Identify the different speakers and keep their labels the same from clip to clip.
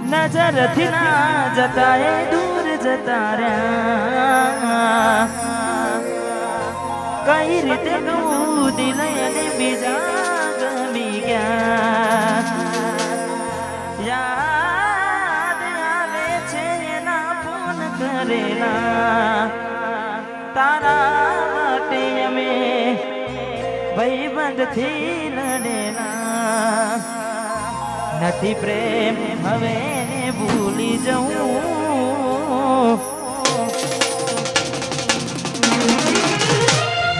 Speaker 1: નજરથી ના જતા એ દૂર જતા રહ્યા કઈ રીતે કહું દિલ અને બીજા ગમી ગયા યાદ આવે છે એના ફોન કરેલા તારા માટે અમે ભાઈબંધથી લડેલા નથી પ્રેમ હવે ભૂલી જવું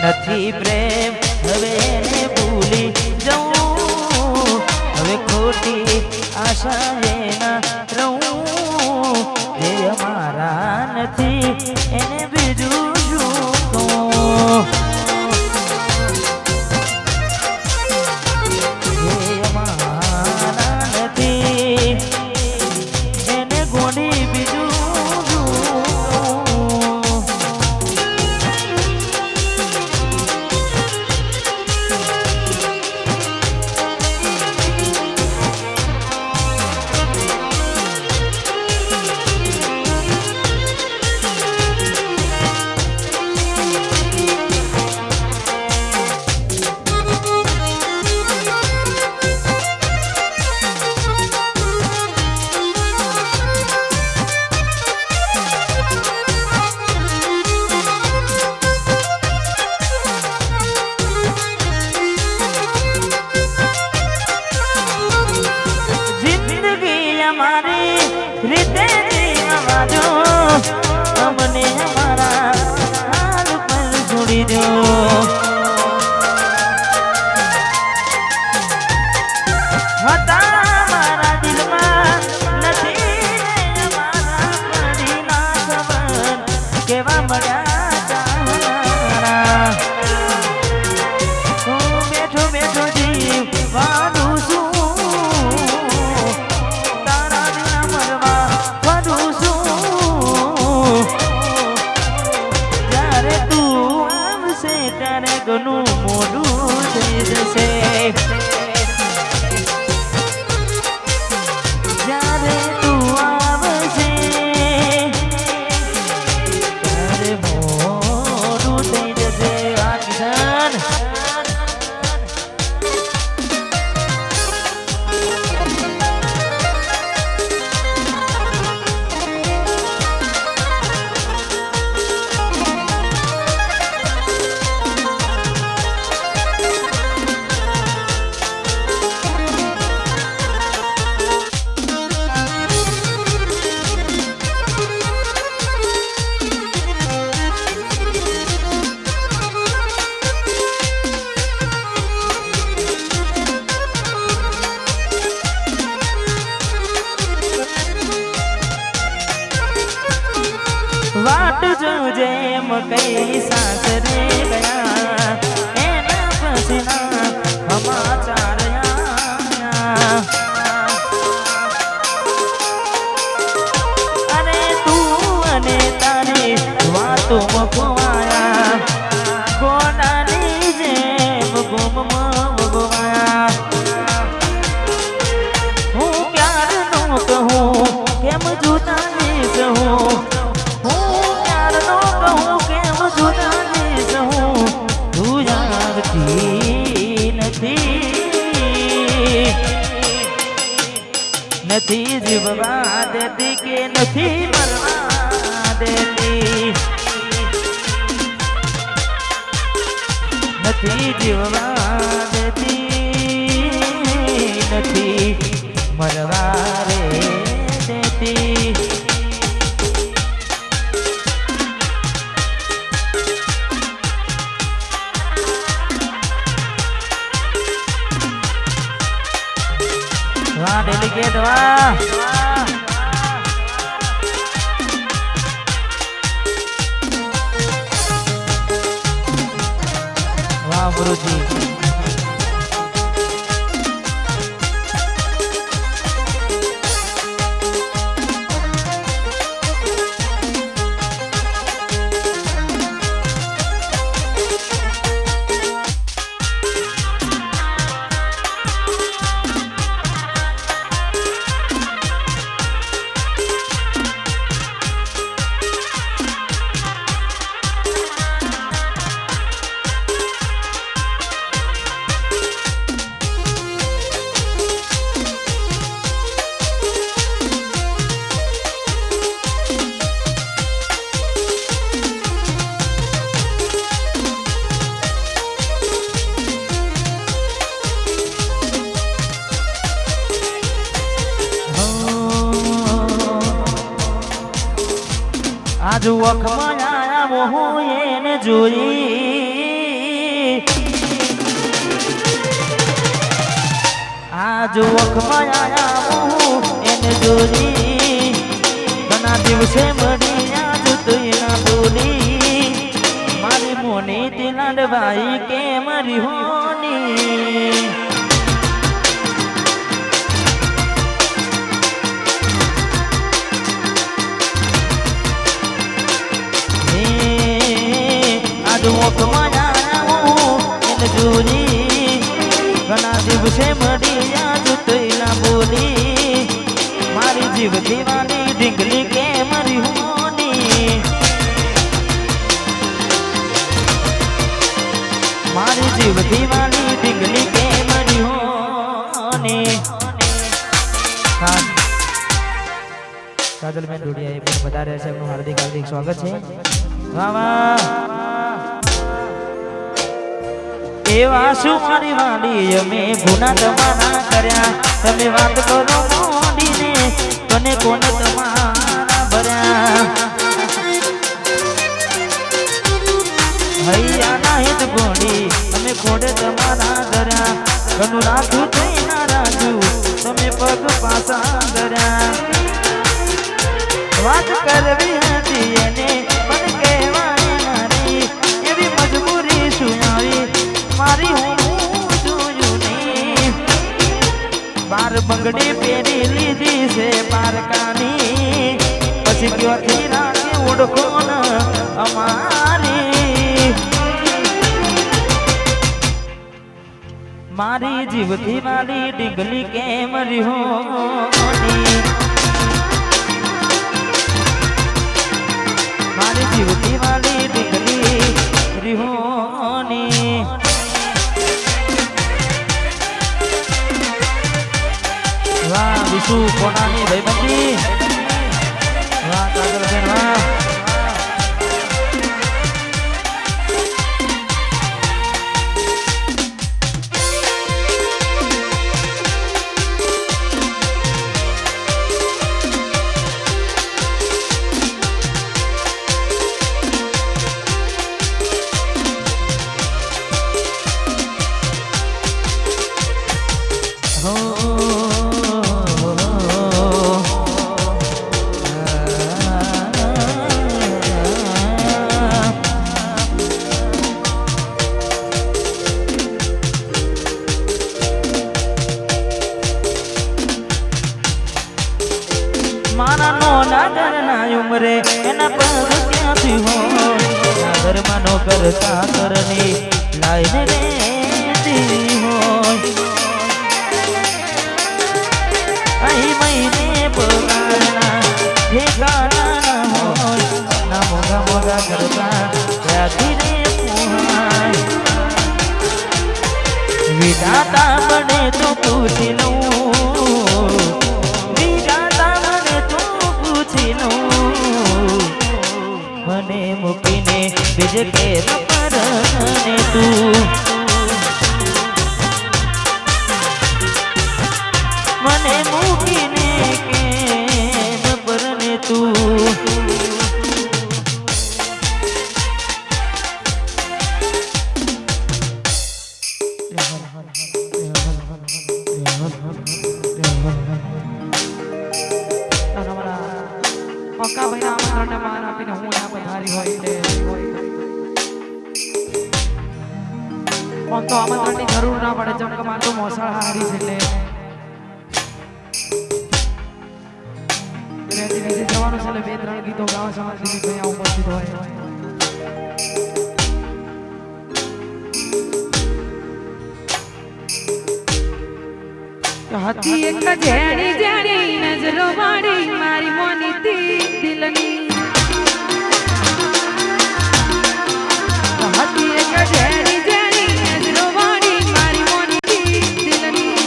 Speaker 1: નથી પ્રેમ હવે ભૂલી જવું હવે ખોટી આશા એના રહું જે અમારા નથી એને બીજું શું કહું રીતે જીવવા જો અમને અમારા હાલ પર છોડી દો હતા મારા દિલમાં નથી અમારા પડી ના ખબર કેવા મળ્યા તારા હું બેઠો બેઠો જીવવાનું છું ત્યારે ઘણું મોડું થઈ જશે જ્યારે તું આવશે ત્યારે મોડું થઈ જશે આ કિશન વાટ જોજે એમ કઈ સાસરે ગયા એના પછીના સમાચાર અને તું અને તારી વાતો મગવાયા ગોડાની જેમ ગુમમાં મગવાયા હું ક્યારનું કહું કેમ જુદા કહું નથી જીવવા દેતી કે નથી મરવા દેતી નથી જીવવા દેતી નથી મરવા રે દેતી વાહ ડેલિકેટ વાહ વાહ ગુરુજી આજુ વખમાં આયા હું એને જોઈ આજુ વખમાં આયા હું એને જોઈ ઘણા દિવસે મળી આજ તું ના બોલી મારી મોની તિલાડભાઈ કે મારી હોની ઘણા દિવસે મળી યાદ તૈલા બોલી મારી જીવ દીવાની ઢીંગલી કે મારી હોની મારી જીવ દીવાની ઢીંગલી કે મારી હોની કાજલબેન ડોડિયા પણ બધા રહે છે એમનું હાર્દિક હાર્દિક સ્વાગત છે વાહ વાહ એવા શું મારી વાલી અમે ગુના તમારા કર્યા તમે વાત કરો મોડીને તને કોણ તમારા ભર્યા હૈયાના હિત ગોળી અમે ખોડે તમારા ધર્યા ઘણું રાખું થઈ ના રાજુ તમે પગ પાસા ધર્યા વાત કરવી હતી એને પણ કહેવાય નારી એવી મજબૂરી શું આવી મારી હું જોયું ને બાર બંગડી પહેરી લીધી છે પારકાની પછી ક્યોથી રાખી ઓળખો ન અમારી મારી જીવથી વાલી ડીંગલી કેમ રીહોની મારી જીવથી વાલી ડીંગલી રીહોની વાહ વિશુ કોનાની ભાઈબંધી વાહ કાજલબેન વાહ મારા નોના ઘરના ઉમરે એના પગ ક્યાંથી હોય ઘરમાં નો કરતા કરની લાઈને રેતી હોય અહીં મહિને પગારના ઠેકાણા હોય ના મોગા મોગા કરતા ત્યાંથી રે પુહાય વિધાતા બને તો પૂછી લઉં મને મૂકીને બીજે કે પરને તું મને મૂકીને કે પરને તું
Speaker 2: પક્કા ભાઈના આમંત્રણને માન આપીને હું અહીંયા પધારી હોય એટલે આમ તો આમંત્રણની જરૂર ના પડે જેમ કે મારે તો મોસાળ હારી છે એટલે નીચે જવાનું છે એટલે 2-3 ગીતો ગાવા સમાજ દિલીપભાઈ આ ઉપસ્થિત હોય હતી એક જેણી જેણી નજરો વાળી મારી મોની દિલની હતી એક જેણી જેણી નજરો વાળી મારી મોની દિલની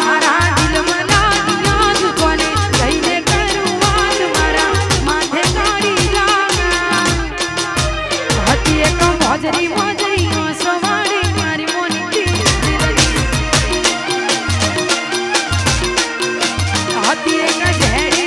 Speaker 2: મારા દિલમાં લાગ્યા દુખોને લઈને કરું વાત મારા માથે કાઢી લાગા હતી એક મોજરી મોજરી સોવાળી હતી એક ઝેરી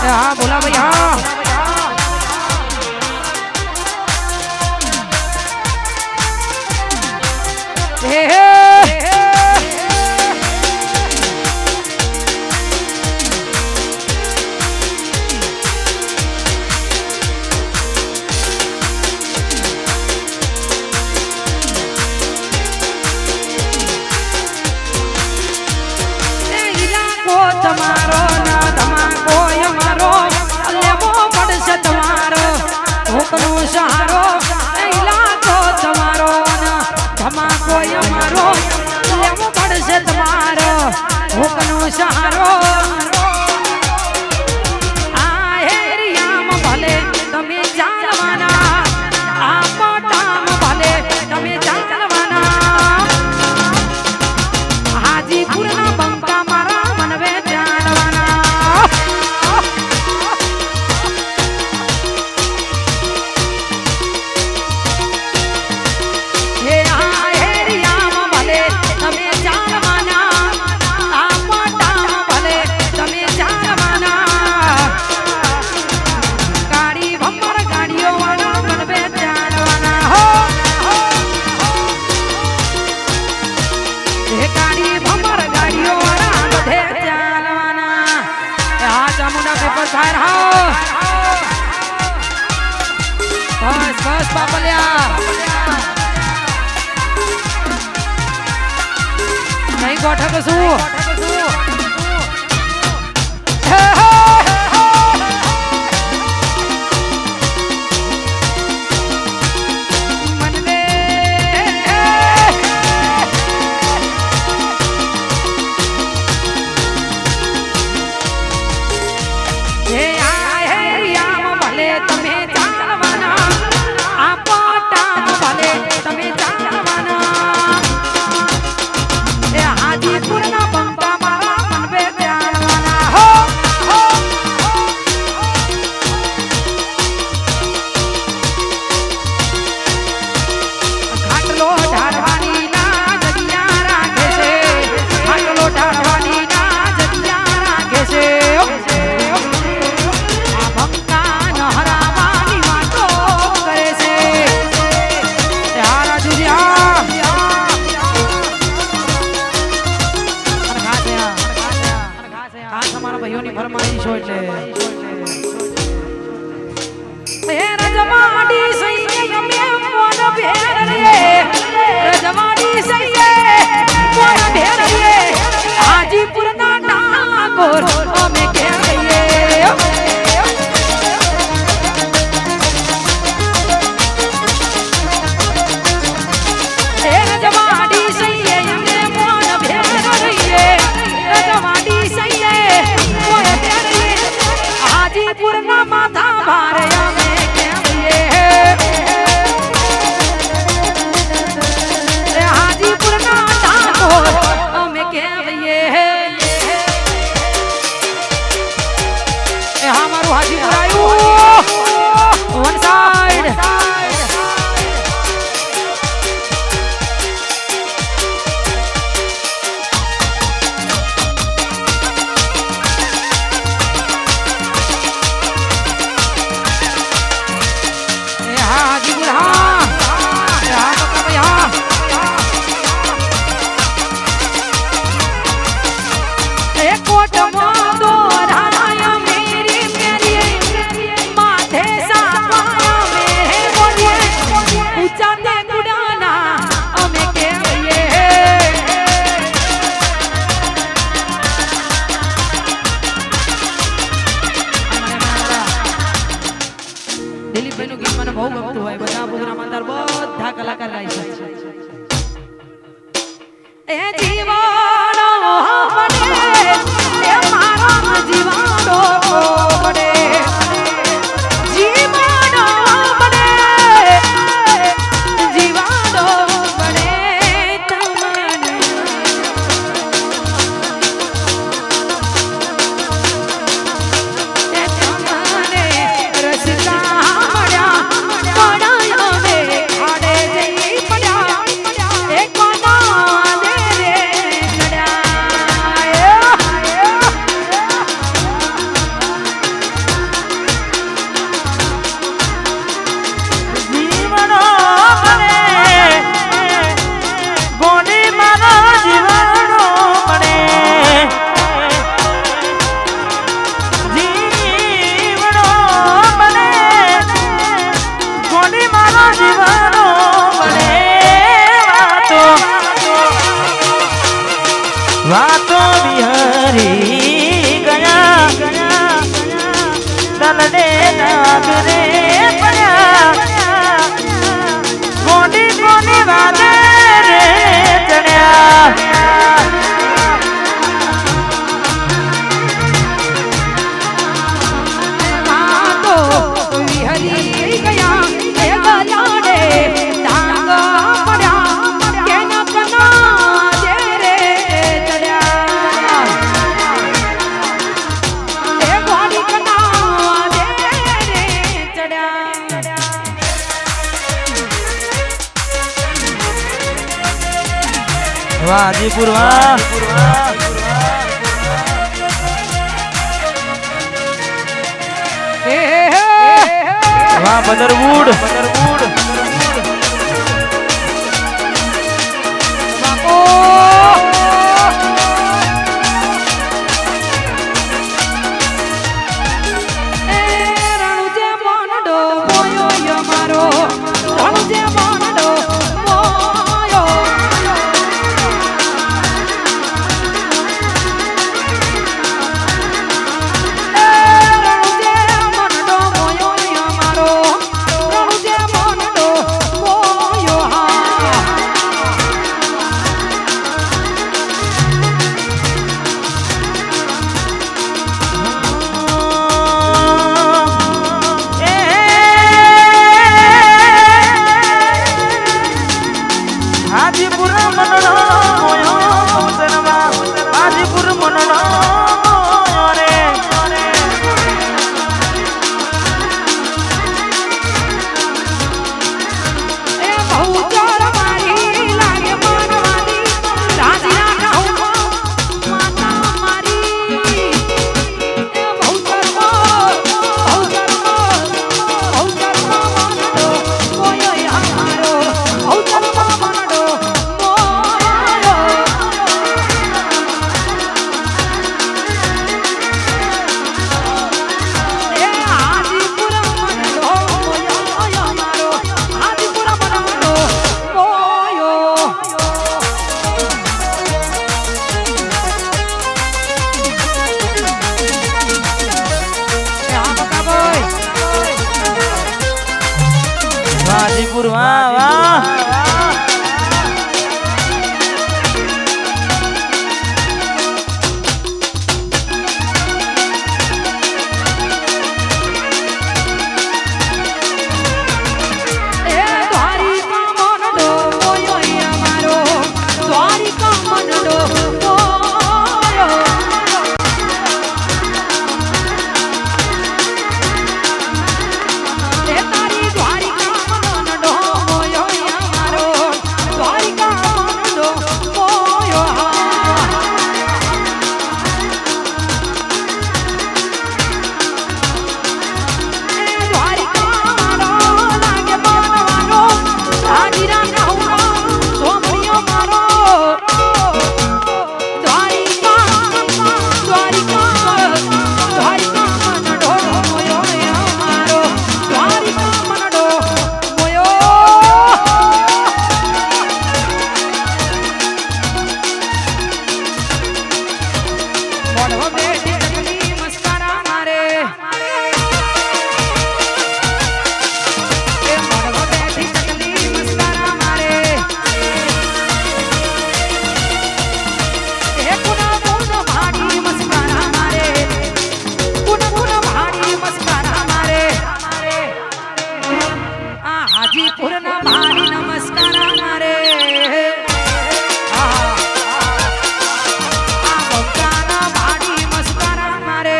Speaker 2: હા બોલા ભાઈ હા તમારો ના ધમાકો અમારો લેવો પડશે તમારો હુકનો સહારો ઇલાકો તમારો ના ધમાકો અમારો લેવો પડશે તમારો હુકનો સહારો આ હેરિયામાં ભલે તમે ચાલવાના આ મોટામાં ભલે તમે ચાલવાના હાજીપુરના બંકા મારા મનવે બસ બાપલિયા નહીં ગોઠક શું પડ્યા
Speaker 1: વાહ હાજીપુર વાહ વાહ બદરવુડ હાજીપુર મનનો મોયો ઉતરવા હાજીપુર મનનો મોયો રે
Speaker 2: એ બહુ ચોર મારી લાગે માનવાની રાજીના કહું માતા મારી એ બહુ ચોર મનડો મોયો અમારો બહુ ચોર મનડો
Speaker 1: હાજીપુર વાહ વાહ હાજીપુરના ભારી નમસ્કાર મારે આ બગદાના ભારી નમસ્કાર મારે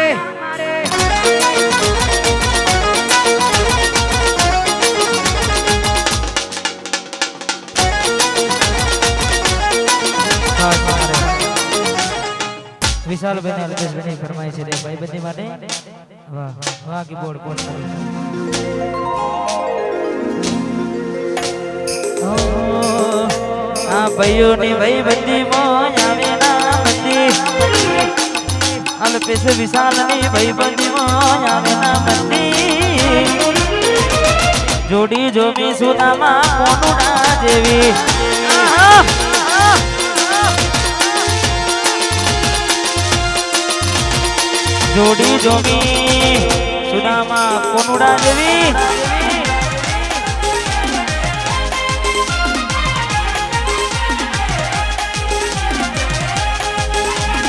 Speaker 1: વિશાલભાઈ ને અલ્પેશભાઈ ફરમાય છે રે ભાઈ બધી માટે વાહ વાહ કીબોર્ડ કોણ આ ભાઈઓની ભાઈ બધી મોજ આવે ના બધી અલ્પેશ વિશાલની ભાઈ બધી મોજ આવે ના બધી જોડી જોમી સુદામાં કોનું ના જેવી જોડી જોમી સુદામાં કોનુડા જેવી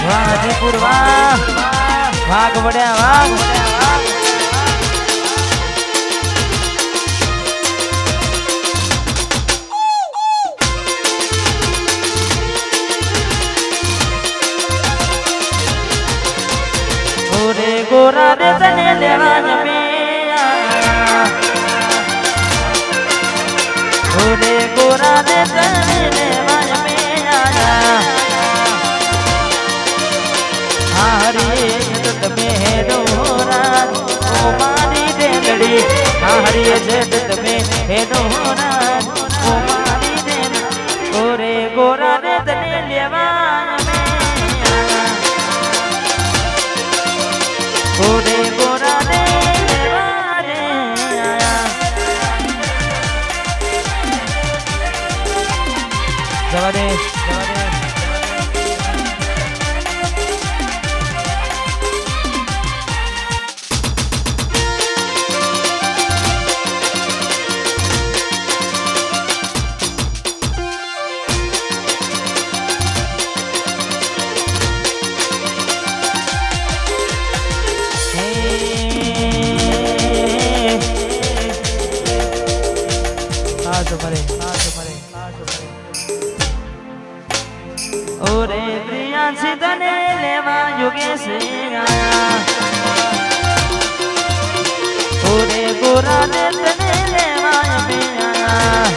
Speaker 1: વાહ હાજીપુર વાહ વાઘ વડ્યા વાઘ ઓરે ગોરા રે તને લેવા જમે ઓરે ગોરા રે તને લેવા જમે હરિયે જટ તમે એનો રાજ ઓ મારી દેન ઓરે ગોરા રે તને લેવા અમે ઓરે ગોરા રે લેવા રે આયા જવા દે ઓરે પ્રિયાંશી તને લેવા યોગેશ આયા ઓરે ગોરા રે તને લેવા અમે આયા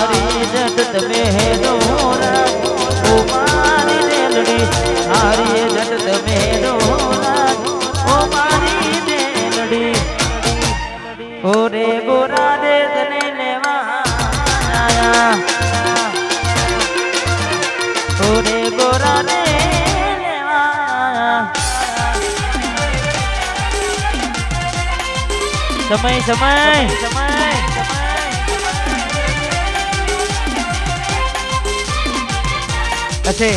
Speaker 1: હરી જટ તમે હેનો રાજ ઓ મારી દેલડી હરી જટ તમે હેનો રાજ ઓ મારી દેલડી ઓરે ગોરા રે તને લેવા આયા ઓરે ગોરા રે લેવા સમય અસે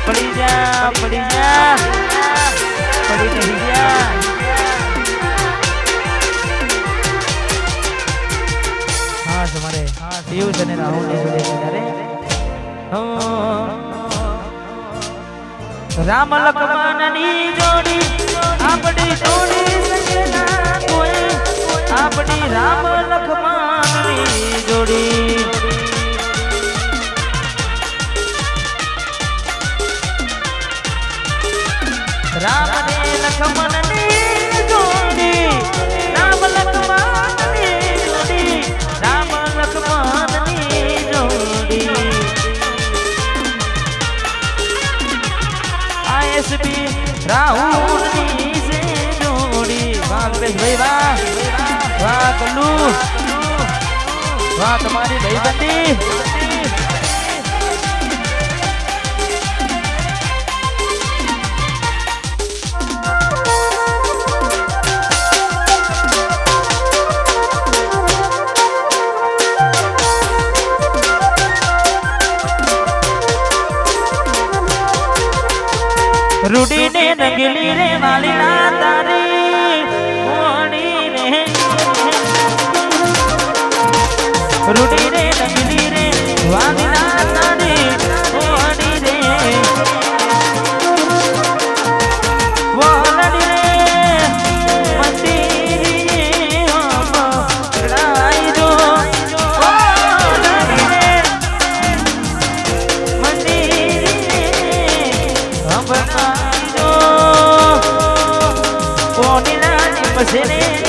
Speaker 1: પડી જા પડી નહીં જા તમારે દેવ અને રાહુલ ને જોડે ત્યારે રામ લક્ષ્મણની જોડી આપણી જોડી સકેના કોઈ આપણી રામ લક્ષ્મણની જોડી રામ ને લક્ષ્મણની જોડી રામ લક્ષ્મણની જોડી રામ લક્ષ્મણની જોડી આઈએસબી રાહુલની સે જોડી વાહ ભાઈ વાહ કલ્લુ વાહ તમારી ભાઈબંધી રૂડી ને નગલી રે વાલી ના તારી મોણી રે રૂડી ને નગલી રે વાલી ના તારી મોણી રે વોલડી રે મંદિરી લડાઈ જો વોલડી રે મંદિરી હંભળા Pone la